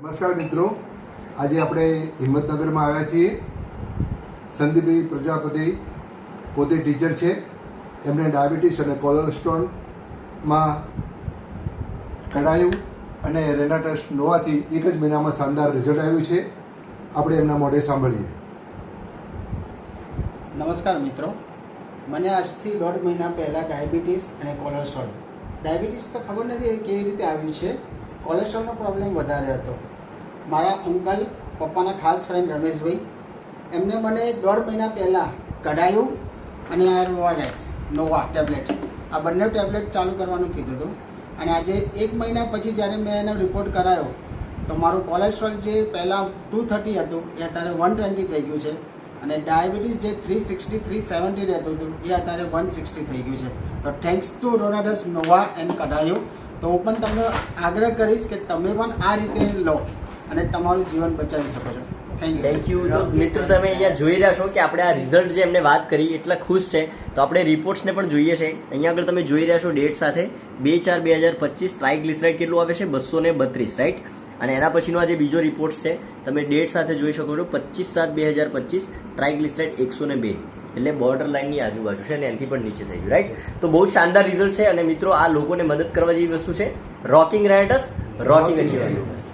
નમસ્કાર મિત્રો, આજે આપણે હિંમતનગરમાં આવ્યા છીએ. સંદીપભાઈ પ્રજાપતિ પોતે ટીચર છે. એમને ડાયાબિટીસ અને કોલેસ્ટ્રોલમાં કઢાયું અને રેનાટસ નોવાથી એક જ મહિનામાં શાનદાર રિઝલ્ટ આવ્યું છે. આપણે એમના મોઢે સાંભળીએ. નમસ્કાર મિત્રો, મને આજથી 1.5 મહિના પહેલાં ડાયાબિટીસ અને કોલેસ્ટ્રોલ. ડાયાબિટીસ તો ખબર નથી કેવી રીતે આવ્યું છે. કોલેસ્ટ્રોલનો પ્રોબ્લેમ વધારે હતો. મારા અંકલ, પપ્પાના ખાસ ફ્રેન્ડ રમેશભાઈ, એમને મને 1.5 મહિના પહેલાં કઢાયું અને આરઓઆરએસ નોવા ટેબ્લેટ, આ બંને ટેબ્લેટ ચાલુ કરવાનું કીધું હતું. અને આજે 1 મહિના પછી જ્યારે મેં એનો રિપોર્ટ કરાયો તો મારું કોલેસ્ટ્રોલ જે પહેલાં 230 હતું એ અત્યારે 120 થઈ ગયું છે. અને ડાયાબિટીસ જે 360 370 રહેતું હતું એ અત્યારે 160 થઈ ગયું છે. તો થેન્ક્સ ટુ રેનાટસ નોવા એન્ડ કઢાયું. તો હું પણ તમને આગ્રહ કરીશ કે તમે પણ આ રીતે લો અને તમારું જીવન બચાવી શકો છો. Thank you. તો મિત્રો તમે અહીંયા જોઈ રહ્યા છો કે આપણે આ રિઝલ્ટ જે એમને વાત કરી એટલા ખુશ છે. તો આપણે રિપોર્ટ્સને પણ જોઈએ છે. અહીંયા આગળ તમે જોઈ રહ્યા છો ડેટ સાથે 2/4/2025 ટ્રાઇગ્લિસરાઇડ કેટલું આવે છે 232, રાઈટ. અને એના પછીનો આ જે બીજો રિપોર્ટ છે તમે ડેટ સાથે જોઈ શકો છો 25/7/2025 ટ્રાઇગ્લિસરાઇડ 102, એટલે બોર્ડર લાઇનની આજુબાજુ છે અને એનાથી પણ નીચે થઈ ગયું, રાઈટ. તો બહુ જ શાનદાર રિઝલ્ટ છે. અને મિત્રો આ લોકોને મદદ કરવા જેવી વસ્તુ છે. રોકિંગ રેનાટસ, રોકિંગ અચીવર્સ.